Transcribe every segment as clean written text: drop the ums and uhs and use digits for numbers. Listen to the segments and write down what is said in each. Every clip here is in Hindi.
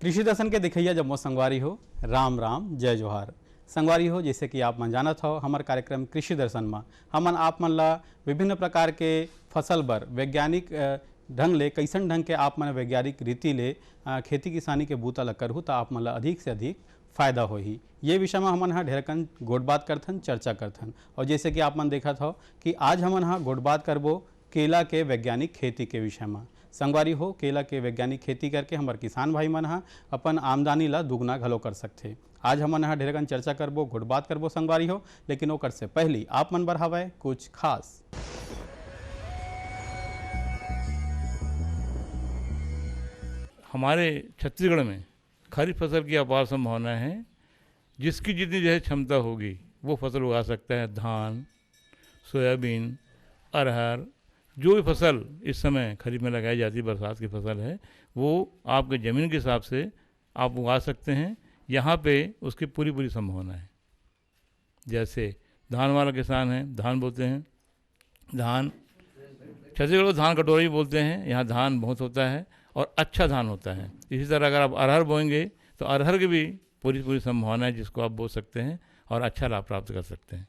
कृषि दर्शन के दिखैया जब मो संगवारी हो, राम राम जय जोहार। संगवारी हो, जैसे कि आप मन जानत हो, हमार कार्यक्रम कृषि दर्शन में हमन आप मन ला विभिन्न प्रकार के फसल बर वैज्ञानिक ढंग ले कैसन ढंग के आप मन वैज्ञानिक रीति ले खेती किसानी के बूता ला करहु तो आप मन ला अधिक से अधिक फायदा होही। ये विषय में हमन हा ढेरकन गोट बात करथन, चर्चा करथन। और जैसे कि आप मन देखत हो कि आज हमन हा गोट बात करबो केला के वैज्ञानिक खेती के विषय में। संगवारी हो, केला के वैज्ञानिक खेती करके हमार किसान भाई मन हा अपन आमदनी ला दुगना घलो कर सकथे। आज हमन हा ढेरकन चर्चा करबो, गुट बात करबो संगवारी हो, लेकिन ओकर से पहली आप मन बर हवय कुछ खास। हमारे छत्तीसगढ़ में खरीफ फसल की अपार संभावना है। जिसकी जितनी जो है क्षमता होगी वो फसल उगा सकता है। धान, सोयाबीन, अरहर, जो भी फसल इस समय खरीफ में लगाई जाती है, बरसात की फसल है, वो आपके ज़मीन के हिसाब से आप उगा सकते हैं। यहाँ पे उसकी पूरी पूरी संभावना है। जैसे धान वाला किसान है, धान बोते हैं। धान छत्तीसगढ़ को धान कटोरी बोलते हैं। यहाँ धान बहुत होता है और अच्छा धान होता है। इसी तरह अगर आप अरहर बोएंगे तो अरहर की भी पूरी पूरी संभावना है, जिसको आप बो सकते हैं और अच्छा लाभ प्राप्त कर सकते हैं।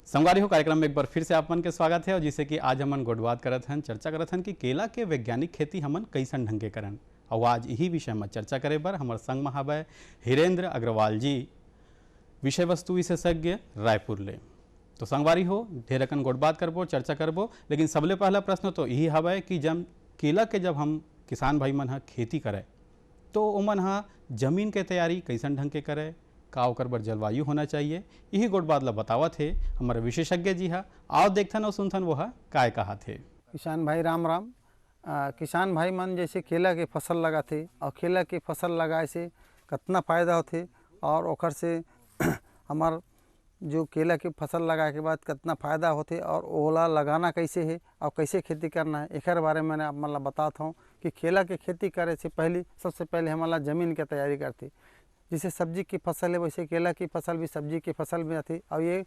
संगवारी हो, कार्यक्रम में एक बार फिर से आप मन के स्वागत है। और जिसे कि आज हमन गोटबात करत हन, चर्चा करत हन कि केला के वैज्ञानिक खेती हमन कैसन ढंग के करन। और आज यही विषय में चर्चा करे बर हमार संग में हवय हिरेंद्र अग्रवाल जी, विषय वस्तु विशेषज्ञ, रायपुर ले। तो संगवारी हो, ढेरकन गोटबात करबो, चर्चा करबो, लेकिन सबले पहला प्रश्न तो यही हवय कि जब केला के जब हम किसान भाई मन हा खेती करे तो ओमन हा जमीन के तैयारी कैसन ढंग के करे, का ओकर बर जलवायु होना चाहिए, यही गोट बात ला बतावत है हमारे विशेषज्ञ जी हा। आओ देखथन और सुनथन वो हा काय कहा थे। किसान भाई राम राम। किसान भाई मन जैसे केला के फसल लगाते और केला के फसल लगाए से कितना फ़ायदा होते और ओकर से हमार जो केला के फसल लगाए के बाद कितना फ़ायदा होते और ओला लगाना कैसे है और कैसे खेती करना है, एक बारे में मैंने आप मतलब बताता हूँ कि केला के खेती करे से पहले सबसे पहले हमारा ज़मीन की तैयारी करते। जैसे सब्जी की फसल है वैसे केला की फसल भी सब्जी की फसल में आती और ये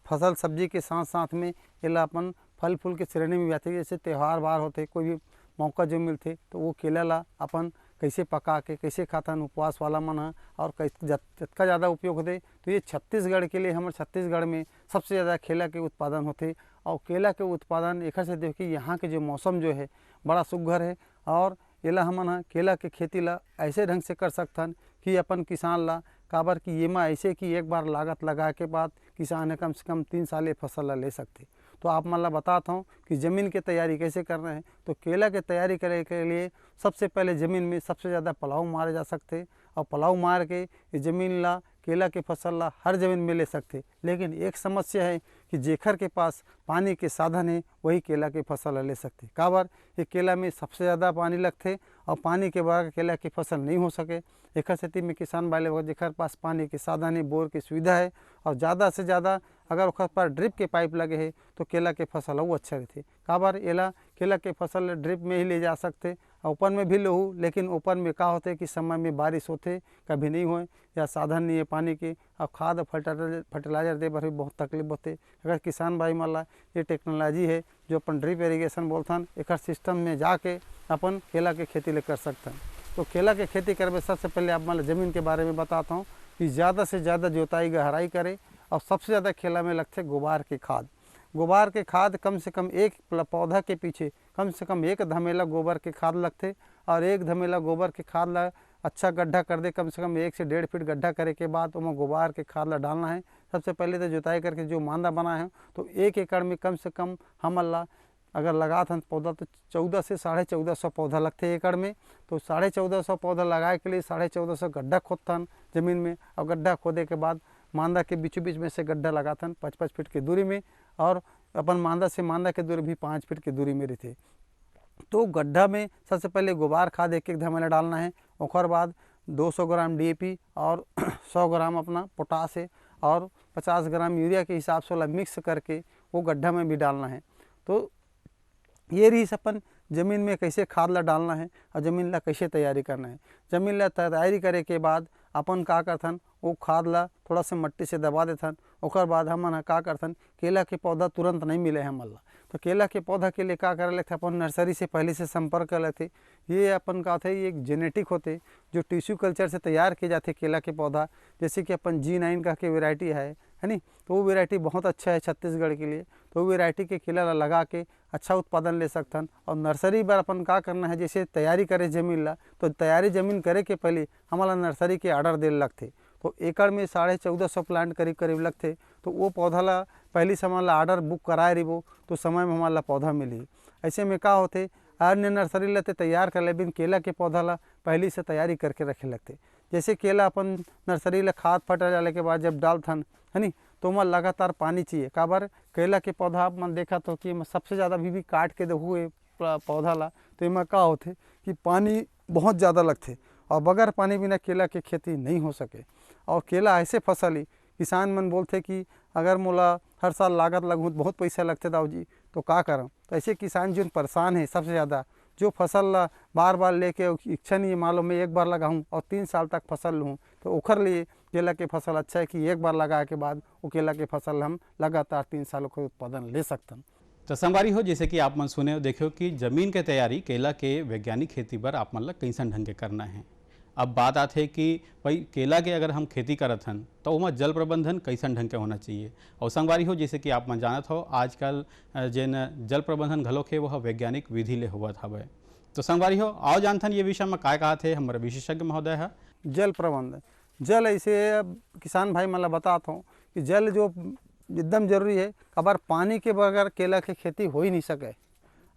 फसल सब्जी के साथ साथ में केला अपन फल फूल के श्रेणी में भी आती। जैसे त्यौहार बार होते, कोई भी मौका जो मिलते तो वो केला ला अपन कैसे पका के कैसे खातन उपवास वाला मन है और जितना ज़्यादा उपयोग होते। तो ये छत्तीसगढ़ के लिए हमारे छत्तीसगढ़ में सबसे ज़्यादा केला के उत्पादन होते। और केला के उत्पादन एक से देखिए यहाँ के जो मौसम जो है बड़ा सुघर है और एला हमन केला के खेती ला ऐसे ढंग से कर सकथन कि अपन किसान ला काबर कि ये में ऐसे कि एक बार लागत लगा के बाद किसान है कम से कम 3 साल ये फसल ला ले सकते। तो आप मन ला बताता हूँ कि ज़मीन की तैयारी कैसे करना है। तो केला की तैयारी करने के लिए सबसे पहले ज़मीन में सबसे ज़्यादा पलाव मारे जा सकते और पलाव मार के ये ज़मीन ला केला के फसल ला हर ज़मीन में ले सकते। लेकिन एक समस्या है कि जेखर के पास पानी के साधन है वही केला के फसल ला ले सकते। काबर ये केला में सबसे ज़्यादा पानी लगते और पानी के बगैर केला की फसल नहीं हो सके। एक स्थिति में किसान भाई लोग जेखर पास पानी के साधन है, बोर की सुविधा है और ज़्यादा से ज़्यादा अगर ओकर पर ड्रिप के पाइप लगे है तो केला के फसल वो अच्छा रहते। काबर एला केला के फसल ड्रिप में ही ले जा सकते और ऊपर में भी लहू। लेकिन ऊपर में का होते कि समय में बारिश होते कभी नहीं होए या साधन नहीं है पानी के और खाद फर्टिलाइजर दे पर भी बहुत तकलीफ होते। अगर किसान भाई माला ये टेक्नोलॉजी है जो अपन ड्रिप इरीगेशन बोलथन, एक सिस्टम में जाके अपन केला के खेती ले कर सकते हैं। तो केला के खेती करने सबसे पहले आप मतलब ज़मीन के बारे में बताता हूँ कि ज़्यादा से ज़्यादा जोताई गहराई करे और सबसे ज़्यादा केला में लगते गोबर के खाद। गोबर के खाद कम से कम एक पौधा के पीछे कम से कम 1 धमेला गोबर के खाद लगते और 1 धमेला गोबर के खाद ला अच्छा गड्ढा कर दे। कम से कम 1 से 1.5 फीट गड्ढा करे के बाद उसमें गोबर के खाद ला डालना है। सबसे पहले तो जुताई करके जो मांदा बना है तो 1 एकड़ में कम से कम हम ला अगर लगा था पौधा तो 1400 से 1450 पौधा लगते एकड़ में। तो 1450 पौधा लगाए के लिए 1450 गड्ढा खोदथन ज़मीन में और गड्ढा खोदे के बाद मांदा के बीचों बीच में से गड्ढा लगाथन 5-5 फीट की दूरी में और अपन मांदा से मांदा की दूरी भी 5 फीट की दूरी में रहते। तो गड्ढा में सबसे पहले गोबर खाद 1-1 धमेला डालना है। और बाद 200 ग्राम DAP और 100 ग्राम अपना पोटास है और 50 ग्राम यूरिया के हिसाब से मिक्स करके वो गड्ढा में भी डालना है। तो ये रही अपन ज़मीन में कैसे खाद ला डालना है और ज़मीन ला कैसे तैयारी करना है। ज़मीन ला तैयारी करे के बाद अपन का करथन वो खाद ला थोड़ा से मट्टी से दबा देथन। ओकर बाद हमन ह का करथन केला के पौधा तुरंत नहीं मिले हमन ला, तो केला के पौधा के लिए का करे लगथे अपन नर्सरी से पहले से संपर्क कर लेथे। ये अपन का होथे ये एक जेनेटिक होते जो टिश्यू कल्चर से तैयार किए जाते केला के पौधा, जैसे कि अपन G9 का के वेराइटी है नी, तो वो वेराइटी बहुत अच्छा है छत्तीसगढ़ के लिए। तो वो वेराइटी के केला ला लगा के अच्छा उत्पादन ले सकथन। और नर्सरी बार अपन का करना है जैसे तैयारी करे ज़मीन ला, तो तैयारी ज़मीन करे के पहले हमारा नर्सरी के ऑर्डर दे लगथे। तो एकड़ में 1450 प्लांट करीब करीब लगथे। तो वो पौधा ला पहली से हमारा ऑर्डर बुक कराए रहिबो तो समय में हमारा पौधा मिली। ऐसे में का होते अन्य नर्सरी लेते तैयार कर लेकिन केला के पौधा ला पहली से तैयारी करके रखे लगते। जैसे केला अपन नर्सरी ला खाद फटा डाले के बाद जब डालथन है नी, तो वहाँ लगातार पानी चाहिए। काबर केला के पौधा आप मन देखा तो कि सबसे ज़्यादा भी काट के देखो ये पौधा ला, तो इमा का होते कि पानी बहुत ज़्यादा लगते और बगैर पानी बिना केला के खेती नहीं हो सके। और केला ऐसे फसल ही किसान मन बोलते कि अगर मोला हर साल लागत लगू बहुत पैसा लगते दाऊ जी, तो का करम। तो ऐसे किसान जो परेशान है सबसे ज़्यादा, जो फसल ला बार बार लेके इच्छा नहीं है मालूम मैं एक बार लगाऊँ और 3 साल तक फसल लूँ, तो ओखर लिए केला के फसल अच्छा है कि एक बार लगाए के बाद वो केला के फसल हम लगातार 3 सालों का उत्पादन ले सकते। तो संगवारी हो जैसे कि आप मन सुने हो देखियो कि जमीन के तैयारी केला के वैज्ञानिक खेती पर आप मन ला कैसन ढंग के करना है। अब बात आते है कि भाई केला के अगर हम खेती करत हन तो वहाँ जल प्रबंधन कैसन ढंग के होना चाहिए। और संगवारी हो जैसे कि आप मन जानत हो आजकल जेन जल प्रबंधन घलोक है वह वैज्ञानिक विधि ले होवत हवे। तो संगवारी हो आओ जानथन ये विषय में काय कहा थे हमारे विशेषज्ञ महोदय है। जल प्रबंधन, जल ऐसे किसान भाई मतलब बताता हूँ कि जल जो एकदम जरूरी है। अगर पानी के बगैर केला की खेती हो ही नहीं सके।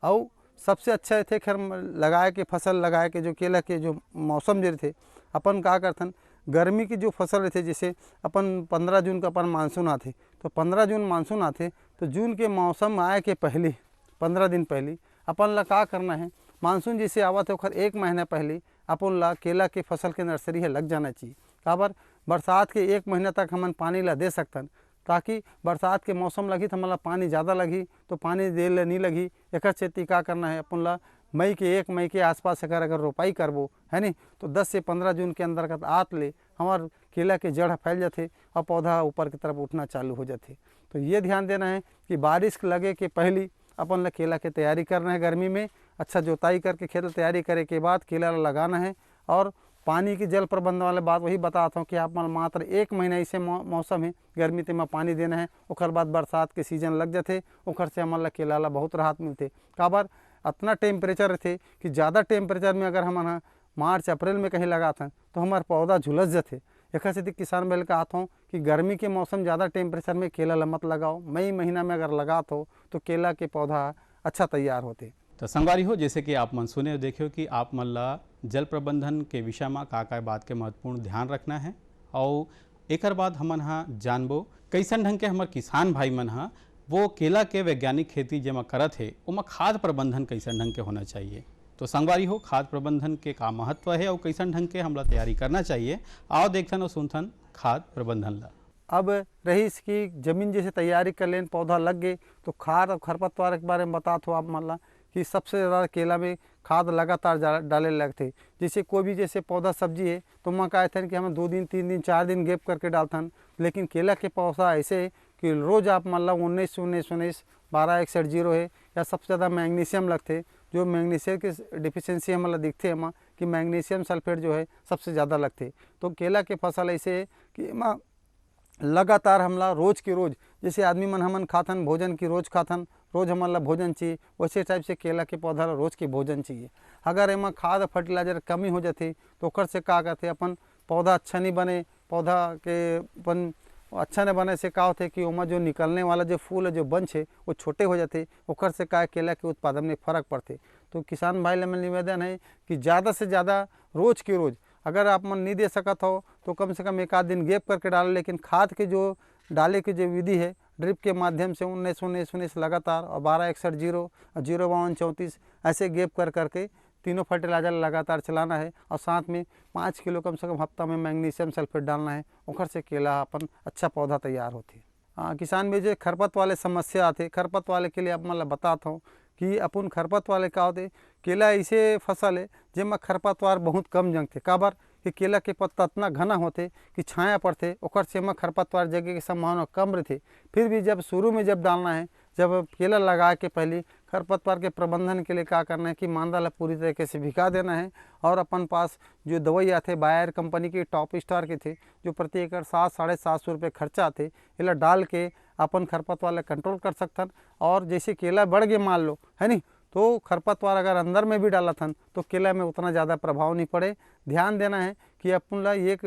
और सबसे अच्छा थे खैर लगाए के फसल लगाए के जो केला के जो मौसम जो थे अपन का करथन गर्मी की जो फसल रहते, जैसे अपन 15 जून का अपन मानसून आते, तो 15 जून मानसून आते तो जून के मौसम आए के पहले 15 दिन पहले अपन ला का करना है, मानसून जैसे आवत है ओखर 1 महीना पहले अपन ला केला के फसल के नर्सरी है लग जाना चाहिए। काबर बरसात के 1 महीना तक हमन पानी ला दे सकतन, ताकि बरसात के मौसम लगी तो हमारा पानी ज़्यादा लगी तो पानी दे ले नहीं लगी। एक चेती का करना है अपन ला मई के आसपास अगर रोपाई करबो है नी, तो 10 से 15 जून के अंतर्गत आत ले हमार केला के जड़ फैल जाते और पौधा ऊपर की तरफ उठना चालू हो जाते। तो ये ध्यान देना है कि बारिश लगे के पहले अपन ला केला की तैयारी करना है। गर्मी में अच्छा जोताई करके खेत तैयारी करे के बाद केला लगाना है। और पानी की जल प्रबंधन वाले बात वही बताता हूँ कि आप मात्र 1 महीना ऐसे मौसम है गर्मी ते में पानी देना है। ओकर बाद बरसात के सीजन लग जाते, ओकर से हमन ला केला ला बहुत राहत मिलते। काबर इतना टेम्परेचर रहते कि ज़्यादा टेम्परेचर में अगर हमन मार्च अप्रैल में कहीं लगाते तो हमार पौधा झुलस जाते। एक से किसान बैल का आता हूँ कि गर्मी के मौसम ज़्यादा टेम्परेचर में केला ला मत लगाओ, मई महीना में अगर लगात हो तो केला के पौधा अच्छा तैयार होते। तो संगवारी हो जैसे कि आप मन सुने देखियो कि आप मन ला जल प्रबंधन के विषय में का बात के महत्वपूर्ण ध्यान रखना है। और एक बाद हमन हा जानबो कैसन ढंग के हमार किसान भाई मन हा वो केला के वैज्ञानिक खेती जेमा करत है उमा खाद प्रबंधन कैसन ढंग के होना चाहिए। तो संगवारी हो खाद प्रबंधन के का महत्व है और कैसन ढंग के हमला तैयारी करना चाहिए, आओ देखथन और सुनथन खाद प्रबंधन ला। अब रही इसकी जमीन जैसे तैयारी कर लें पौधा लग गए तो खाद और खरपतवार के बारे में बताते हो आप मान ला कि सबसे ज़्यादा केला में खाद लगातार डाले लगते। जैसे कोई भी जैसे पौधा सब्जी है तो मैं कहते हैं कि हमें 2 दिन 3 दिन 4 दिन गैप करके डालथन, लेकिन केला के पौधा ऐसे है कि रोज़ आप मान ला 19 1261 है या सबसे ज़्यादा मैग्नीशियम लगते। जो मैग्नीशियम की डिफिशेंसी हमारा दिखते हैं कि मैग्नीशियम सल्फेट जो है सबसे ज़्यादा लगते। तो केला के फसल ऐसे है कि लगातार हमला रोज़ के रोज़ जैसे आदमी मन हमन खाथन भोजन की रोज़ खाथन, रोज़ हमारा भोजन चाहिए, वैसे टाइप से केला के पौधा रोज़ के भोजन चाहिए। अगर एमा खाद फर्टिलाइजर कमी हो जाती तो ओकर से का करते अपन पौधा अच्छा नहीं बने, पौधा के अपन अच्छा नहीं बने से का होते कि ओमा जो निकलने वाला जो फूल है जो बंच है वो छोटे हो जाते, ओकर से का केला के उत्पादन में फ़र्क पड़ते। तो किसान भाई में निवेदन है कि ज़्यादा से ज़्यादा रोज़ के रोज़ अगर आप मन नहीं दे सकत हो तो कम से कम 1 आध दिन गैप करके डालें, लेकिन खाद के जो डाले की जो विधि है ड्रिप के माध्यम से 19 लगातार और 1261 और 05234 ऐसे गैप करके तीनों फर्टिलाइजर लगातार चलाना है। और साथ में 5 किलो कम से कम हफ्ता में मैग्नीशियम सल्फेट डालना है, ओखर से केला अपन अच्छा पौधा तैयार होती है। किसान में जो खरपत वाले समस्या आते, खरपत वाले के लिए आप मतलब बताता हूँ कि अपन खरपत वाले का होते केला ऐसे फसल है जिसमें खरपतवार बहुत कम जंगते। काबर कि केला के पत्ता इतना घना होते कि छाया पड़ते, ओकर से में खरपतवार जगह की संभावना कम रहती। फिर भी जब शुरू में जब डालना है, जब केला लगा के पहले खरपतवार के प्रबंधन के लिए क्या करना है कि मांदा ला पूरी तरीके से भिगा देना है। और अपन पास जो दवाई आते बायर कंपनी की टॉप स्टार के थे, जो प्रति एकड़ 700-750 रुपये खर्चा आते, इला डाल के अपन खरपतवार कंट्रोल कर सकथन। और जैसे केला बढ़ गए मान लो है नी, तो खरपतवार अगर अंदर में भी डाला थन तो केला में उतना ज़्यादा प्रभाव नहीं पड़े। ध्यान देना है कि अपन ला एक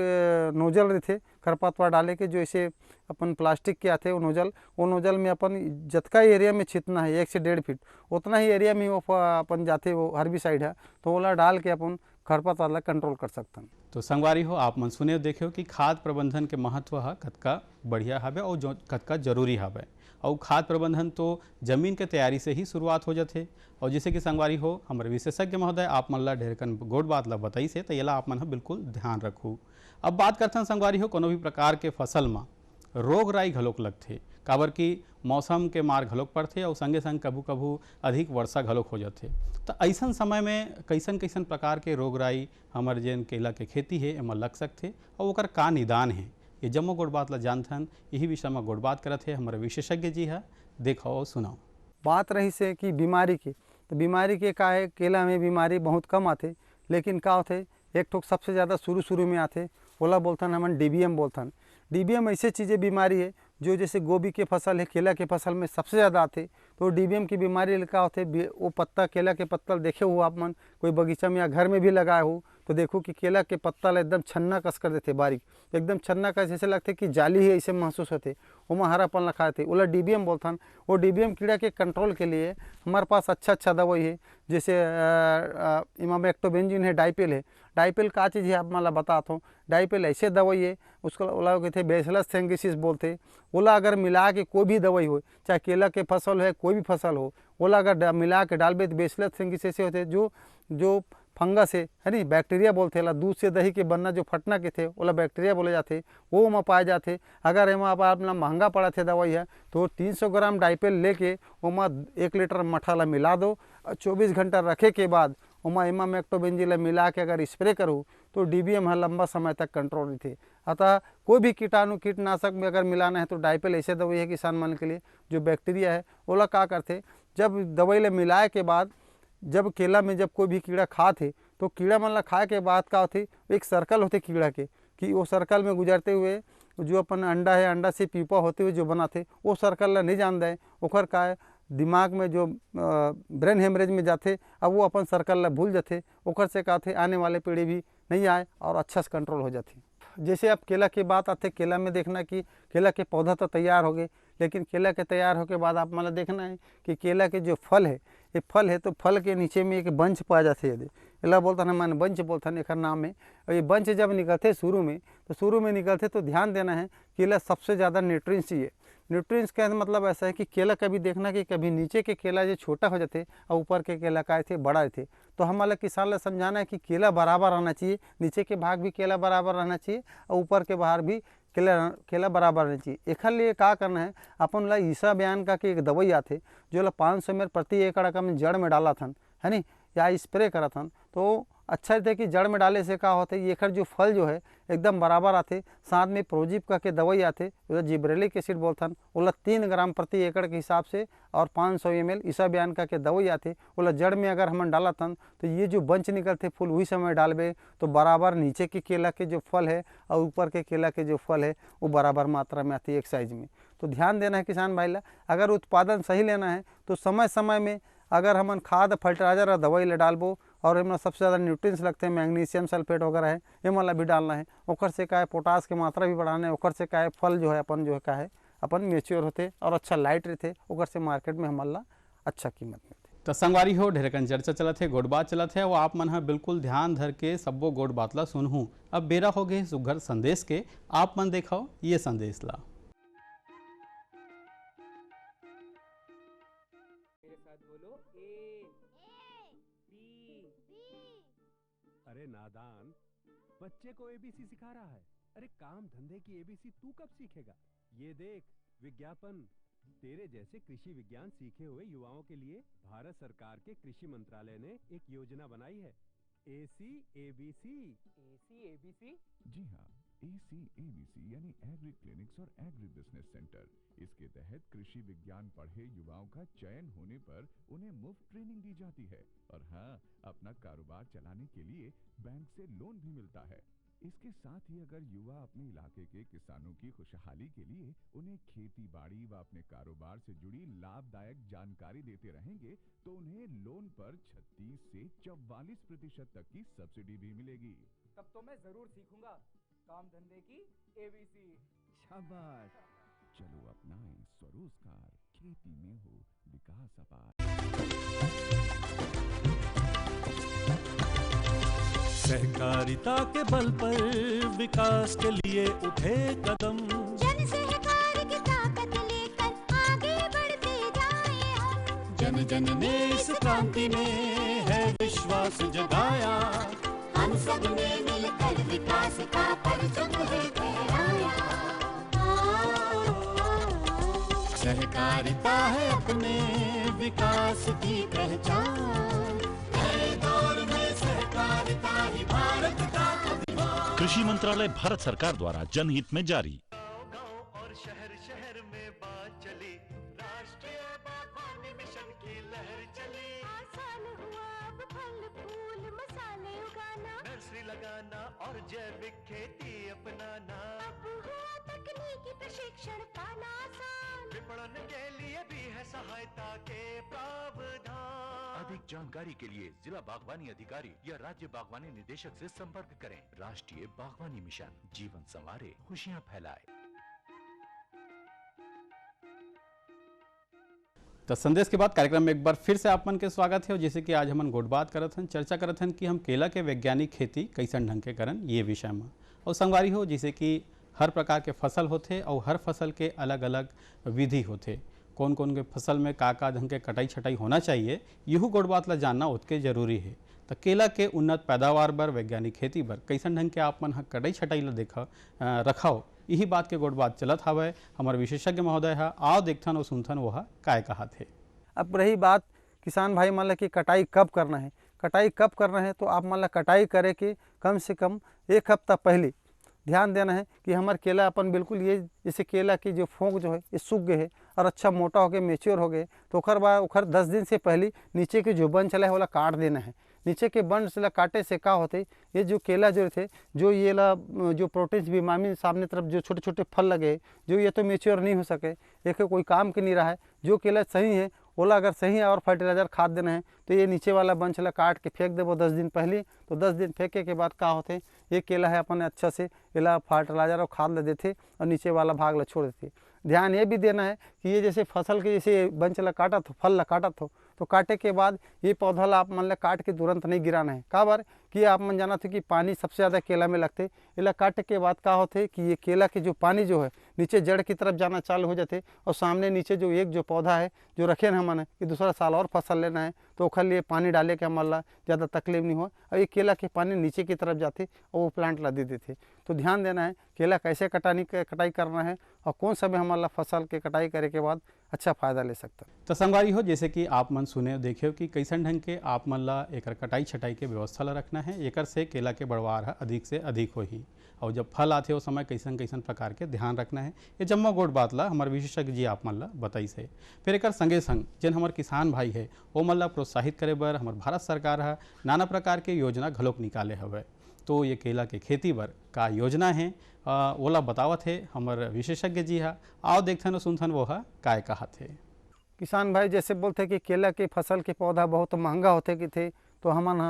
नोजल रहते खरपतवार डाले के, जो ऐसे अपन प्लास्टिक के आते वो नोजल में अपन जितना एरिया में छितना है 1 से 1.5 फीट उतना ही एरिया में वो अपन जाते वो हर्बिसाइड है, तो ओला डाल के अपन खरपतवार ला कंट्रोल कर सकथन। तो संगवारी हो आप मन सुने देखियो कि खाद प्रबंधन के महत्व है कतका बढ़िया हवे और जो कतका जरूरी हवे। और खाद प्रबंधन तो जमीन के तैयारी से ही शुरुआत हो जाते। और जैसे कि संगवारी हो हमारे विशेषज्ञ महोदय आप मन ला ढेरकन गोट बात ला बताई से, तो ये आप मन बिल्कुल ध्यान रखू। अब बात करते हैं संगवारी हो कोनो भी प्रकार के फसल में रोग राई घलोक लगते, काबर कि मौसम के मार घलोक पड़ते और संगे संग कभू कभू अधिक वर्षा घलोक हो जाते। तो ऐसा समय में कैसन कैसन प्रकार के रोग राई हमारे जेन केला के खेती है एमा लग सकते और ओकर का निदान है, ये जम्मो गोट बात ला जानथन। यही विषय में गोट बात करत है हमारे विशेषज्ञ जी है, देखो और सुनाओ। बात रही से कि बीमारी की, तो बीमारी के का है केला में बीमारी बहुत कम आते, लेकिन का होते एक ठोक सबसे ज़्यादा शुरू में आते, ओला बोलथन हमन डीबीएम बोलथन। डीबीएम ऐसे चीज़ें बीमारी है जो जैसे गोभी के फसल है, केला के फसल में सबसे ज़्यादा आते। तो डीबीएम की बीमारी का होते वो पत्ता, केला के पत्ता देखे हो आप मन कोई बगीचा में या घर में भी लगाए हो तो देखो कि केला के पत्ता ला एकदम छन्ना कस कर देते, बारीक एकदम छन्ना कस, जैसे लगते कि जाली है ऐसे महसूस होते, ओमा हरापन लखाते, ओला डीबीएम बोलथन। वो डीबीएम कीड़ा के कंट्रोल के लिए हमारे पास अच्छा दवाई है, जैसे इमामेक्टोबेंजीन है, डाइपेल है। डाइपेल का चीज़ है आप मला बताता हूँ। डाइपेल ऐसे दवाई है, उसको ओला कहते बेसिलस थैंक्सिस बोलते। ओला अगर मिला के कोई भी दवाई हो, चाहे केला के फसल है कोई भी फसल हो, ओला अगर मिला के डालबे तो बेसिलस थैंक्सिस ऐसे होते जो फंगस है नी, बैक्टीरिया बोलते ला, दूध से दही के बनना जो फटना के थे ओला बैक्टीरिया बोले जाते, वो में पाए जाते। अगर एमा अपना महंगा पड़ा थे दवाई है तो 300 ग्राम डाइपेल लेके ओमा 1 लीटर मठा ला मिला दो, 24 घंटा रखे के बाद ओमा इमामेक्टोबेंजीन ला मिला के अगर स्प्रे करूँ तो डीबीएम है लंबा समय तक कंट्रोल रहते। अतः कोई भी कीटाणु कीटनाशक में अगर मिलाना है तो डाइपेल ऐसे दवाई है किसान मन के लिए। जो बैक्टीरिया है ओला का करते, जब दवाई ले मिलाए के बाद जब केला में जब कोई भी कीड़ा खाते तो कीड़ा मन ला खाए के बाद का होते एक सर्कल होते कीड़ा के, कि वो सर्कल में गुजरते हुए जो अपन अंडा है, अंडा से पीपा होते हुए जो बनाते वो सर्कल ला नहीं जान दे, ओकर का है दिमाग में जो ब्रेन हेमरेज में जाते, अब वो अपन सर्कल ला भूल जाते, ओकर से का थे आने वाले पीढ़ी भी नहीं आए और अच्छा से कंट्रोल हो जाती। जैसे अब केला की बात आते, केला में देखना कि केला के पौधा तो तैयार हो गए, लेकिन केला के तैयार होके बाद आप मतलब देखना है कि केला के जो फल है, ये फल है तो फल के नीचे में एक बंच पाया जाते, यदि एला बोलता ना मन बंच बोलता एक नाम है। और ये बंच जब निकलते शुरू में निकलते तो ध्यान देना है केला सबसे ज़्यादा न्यूट्रिएंट्स चाहिए। न्यूट्रिएंट्स का मतलब ऐसा है कि केला कभी देखना कि कभी नीचे के केला जो छोटा हो जाते और ऊपर के केला का थे बड़ा थे, तो हम वाला किसान ला समझाना है कि केला बराबर रहना चाहिए, नीचे के भाग भी केला बराबर रहना चाहिए और ऊपर के बाहर भी केला बराबर रहना चाहिए। एक लिए का करना है अपन ला ईसा बयान का कि एक दवाई आते जो ला 500 ml प्रति एकड़ का जड़ में डाला था है नी, या स्प्रे करा था तो अच्छा थे कि जड़ में डाले से का होते ये जो फल जो है एकदम बराबर आते। साथ में प्रोजिप का के दवाई आते जिब्रेलिक एसिड बोलथन, ओला 3 ग्राम प्रति एकड़ के हिसाब से और 500 ml ईसा बयान का के दवाई आते, ओला जड़ में अगर हम डाला था तो ये जो बंच निकलते फूल वही समय डालबे तो बराबर नीचे के केला के जो फल है और ऊपर के केला के जो फल है वो बराबर मात्रा में आती है एक साइज में। तो ध्यान देना है किसान भाई ला, अगर उत्पादन सही लेना है तो समय समय में अगर हमन खाद फर्टिलाइजर और दवाई ले डालबो और इनमें सबसे ज़्यादा न्यूट्रिएंट्स लगते हैं मैग्नीशियम सल्फेट वगैरह है, ये वाला भी डालना है। ओकर से का है पोटास की मात्रा भी बढ़ाना है, ओकर से का है फल जो है अपन जो है का है अपन मेच्योर होते और अच्छा लाइट रहते, ओकर से मार्केट में हमारा अच्छा कीमत मिलती। तो संगवारी हो ढेरकन चर्चा चलत है, गोट बात चलत है, वो आप मन बिल्कुल ध्यान धर के सब्बो गोट बात ला सुनहूँ। अब बेरा हो गए सुघर संदेश के, आप मन देखाओ ये संदेश ला। अरे नादान, बच्चे को एबीसी सिखा रहा है। अरे काम धंधे की एबीसी तू कब सीखेगा? ये देख विज्ञापन, तेरे जैसे कृषि विज्ञान सीखे हुए युवाओं के लिए भारत सरकार के कृषि मंत्रालय ने एक योजना बनाई है AC ABC। जी हाँ, ACABC यानी एग्री क्लिनिक्स और एग्री बिजनेस सेंटर। इसके तहत कृषि विज्ञान पढ़े युवाओं का चयन होने पर उन्हें मुफ्त ट्रेनिंग दी जाती है और हाँ, अपना कारोबार चलाने के लिए बैंक से लोन भी मिलता है। इसके साथ ही अगर युवा अपने इलाके के किसानों की खुशहाली के लिए उन्हें खेती बाड़ी व अपने कारोबार से जुड़ी लाभदायक जानकारी देते रहेंगे तो उन्हें लोन पर 36 से 44% तक की सब्सिडी भी मिलेगी। तब तो मैं जरूर सीखूंगा काम धंधे की ABC। शाबाश। चलो अपनाएं स्वरोजगार, खेती में हो विकास अपार। सहकारिता के बल पर विकास के लिए उठे कदम, जन सहकार की ताकत लेकर आगे बढ़ते जाएं हम। जन जन ने इस क्रांति में है विश्वास जगाया, हम सब ने मिलकर विकास का परचम है फहराया। सहकारिता है अपने विकास की पहचान, नए दौर में सहकारिता ही भारत का अभिमान। कृषि मंत्रालय भारत सरकार द्वारा जनहित में जारी। गांव और शहर शहर में बात चली, राष्ट्रीय बागवानी मिशन की लहर चली। आसान हुआ अब फल फूल मसाले उगाना, नर्सरी लगाना और जैविक खेती अपनाना, अब हुआ तकनीकी प्रशिक्षण पाना आसान। विपणन के लिए भी है सहायता के प्रावधान। अधिक जानकारी के लिए जिला बागवानी अधिकारी या राज्य बागवानी निदेशक से संपर्क करें। राष्ट्रीय बागवानी मिशन, जीवन संवारे, खुशियां फैलाए। तो संदेश के बाद कार्यक्रम में एक बार फिर से आप मन के स्वागत है। और जैसे कि आज हमन गोट बात करत हन, चर्चा करत हन कि हम केला के वैज्ञानिक खेती कैसन ढंग के करन ये विषय में। और संगवारी हो जैसे कि हर प्रकार के फसल होते और हर फसल के अलग अलग विधि होते, कौन कौन के फसल में का ढंग के कटाई छटाई होना चाहिए, यहू गोट बात ला जानना उतके जरूरी है। तो केला के उन्नत पैदावार बर, वैज्ञानिक खेती बर कैसन ढंग के आप मन कटाई छटाई ला रखाओ, यही बात के गोट बात चलत हवै। हमारे विशेषज्ञ महोदय है, आओ देखथन और सुनथन वह काय कहा थे। अब रही बात किसान भाई मान ला कि कटाई कब करना है, कटाई कब करना है तो आप मान ला कटाई करे के कम से कम 1 हफ्ता पहले ध्यान देना है कि हमारे केला अपन बिल्कुल ये जैसे केला की जो फोंक जो है ये सूख गए है और अच्छा मोटा हो गए, मेच्योर हो गए, तो ओखर 10 दिन से पहले नीचे के जो बन चला है वाला काट देना है। नीचे के बन से काटे से का होते, ये जो केला जो थे जो ये ला जो प्रोटीन्स विटामिन सामने तरफ जो छोटे छोटे फल लगे जो ये तो मेच्योर नहीं हो सके, एक कोई काम के नहीं रहा है। जो केला सही है ओला अगर सही है और फर्टिलाइजर खाद देना है तो ये नीचे वाला बंच ला काट के फेंक देवो 10 दिन पहले। तो 10 दिन फेंके के बाद का होते, ये केला है अपन अच्छा से केला फर्टिलाइजर और खाद ला देते और नीचे वाला भाग ला छोड़ देते। ध्यान ये भी देना है कि ये जैसे फसल के जैसे बंच ला काटत हो, फल ला काटत हो, तो काटे के बाद ये पौधा ला आप मन ला काट के तुरंत नहीं गिराना है। का बार कि आप मन जाना थे कि पानी सबसे ज़्यादा केला में लगते, इला काटे के बाद का होते कि ये केला के जो पानी जो है नीचे जड़ की तरफ जाना चालू हो जाते और सामने नीचे जो एक जो पौधा है जो रखे ना हमन कि दूसरा साल और फसल लेना है तो ओखर लिए पानी डाले के हमारे ला ज़्यादा तकलीफ नहीं हो और ये केला के पानी नीचे की तरफ जाते और वो प्लांट ला दे देते। तो ध्यान देना है केला कैसे कटाई करना है और कौन समय हमारा फसल के कटाई करे के बाद अच्छा फायदा ले सकता। तो संगवारी हो जैसे कि आप मन सुने देखे कि कैसन ढंग के आप मन ला एक कटाई छटाई के व्यवस्था ला रखना है, एक से केला के बढ़वार है अधिक से अधिक हो ही। और जब फल आते हो समय कैसन कैसन प्रकार के ध्यान रखना है, ये जम्मो गोट बात ला हमारे विशेषज्ञ जी आप मन ला बताई से। फिर एक संगे संग जिन हमारे किसान भाई है वो मन ला प्रोत्साहित करे बर हमारे भारत सरकार है नाना प्रकार के योजना घलोक निकाले हवे। तो ये केला के खेती बर का योजना है ओला बतावत है हमारे विशेषज्ञ जी है, आओ देखथन और सुनथन वो है काय कहा थे। किसान भाई जैसे बोलते कि केला के फसल के पौधा बहुत महंगा होते कि थे, तो हमन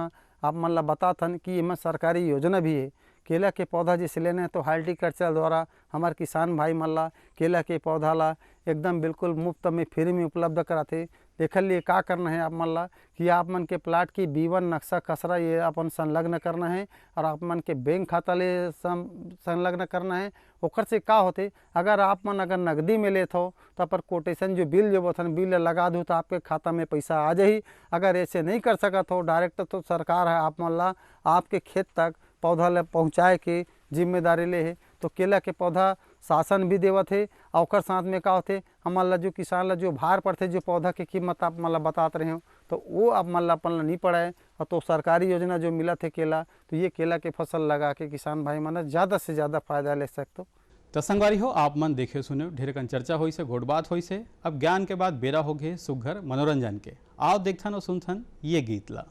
आप मन ला बताथन कि इनमें सरकारी योजना भी है। केला के पौधा जैसे लेने हैं तो हार्टिकल्चर द्वारा हमारे किसान भाई मन ला केला के पौधा ला एकदम बिल्कुल मुफ्त में फ्री में उपलब्ध कराते। देख लिए का करना है आप मन ला कि आप मन के प्लाट की B1 नक्शा खसरा ये अपन संलग्न करना है और आप मन के बैंक खाता ले संलग्न करना है। ओकर से का होते अगर आप मन अगर नकदी में लेते हो तो पर कोटेशन जो बिल जो बोथन बिल लगा दो तो आपके खाता में पैसा आ जाही। अगर ऐसे नहीं कर सकत हो डायरेक्ट तो सरकार है आप मन ला आपके खेत तक पौधा ले पहुँचाए के जिम्मेदारी ले है। तो केला के पौधा शासन भी देवत है और साथ में का होते हमारा जो किसान ला जो भार पड़ते जो पौधा की कीमत आप मतलब बताते रहे हो तो वो आप मन ला अपन ला नहीं पड़ा है। और तो सरकारी योजना जो मिला थे केला, तो ये केला के फसल लगा के किसान भाई मन ज़्यादा से ज़्यादा फायदा ले सकते। तो संगवारी हो आप मन देखे सुने ढेर कन चर्चा होई से घोट बात होई से। अब ज्ञान के बाद बेरा हो गए सुघर मनोरंजन के। आओ देखथन और सुनथन ये गीत ला।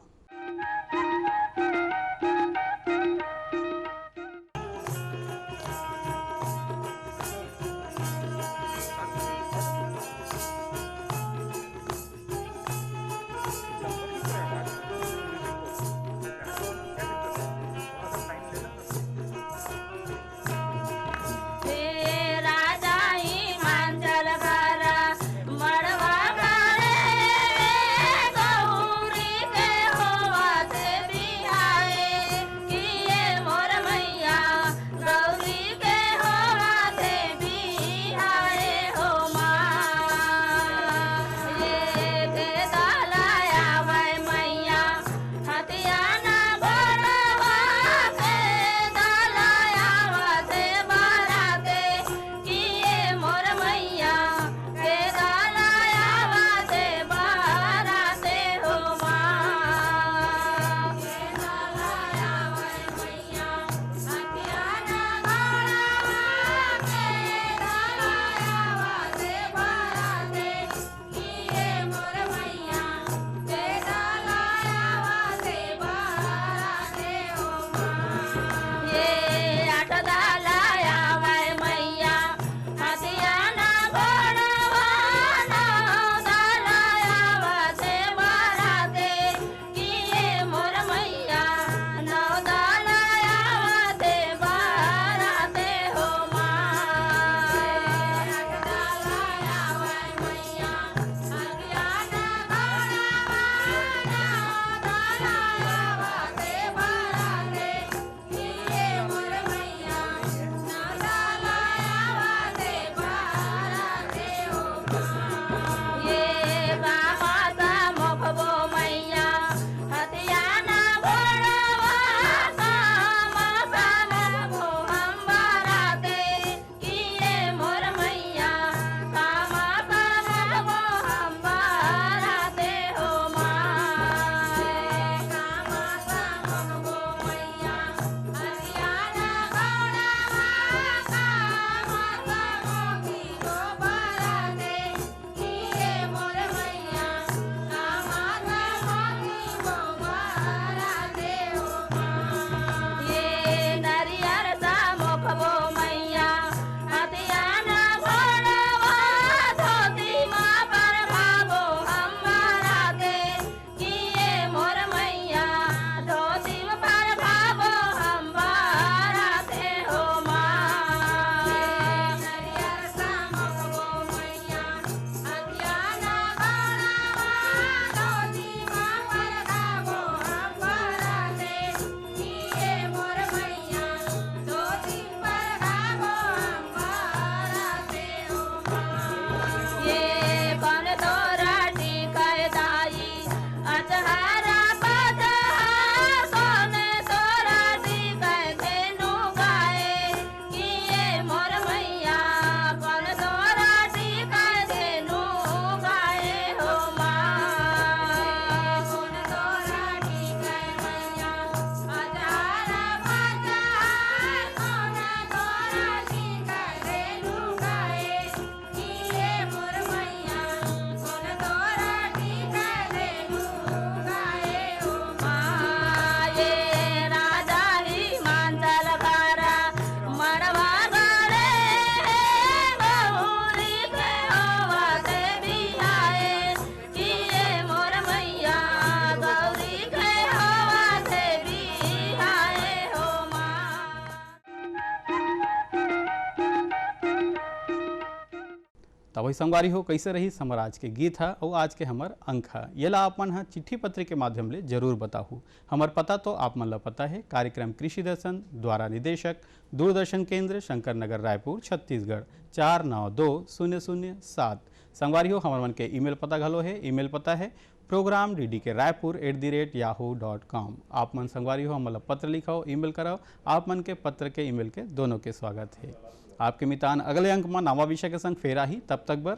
तो वही संगवारी हो कैसे रही समर आज के गीत है और आज के हमार अंक है ये ला आप मन हाँ चिट्ठी पत्र के माध्यम ले जरूर बताहू। हमार पता तो आप मन ला पता है, कार्यक्रम कृषि दर्शन द्वारा निदेशक दूरदर्शन केंद्र शंकर नगर रायपुर छत्तीसगढ़ 492007। संगवारी हो हमार मन के ईमेल पता घलो है, ईमेल पता है program.ddk@yahoo.com। आप मन संगवारी हो हमला पत्र लिखाओ, ईमेल कराओ, आप मन के पत्र के ईमेल के दोनों के स्वागत है। आपके मितान अगले अंक में नवा विषय के संग फेरा ही, तब तक बर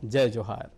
जय जोहार।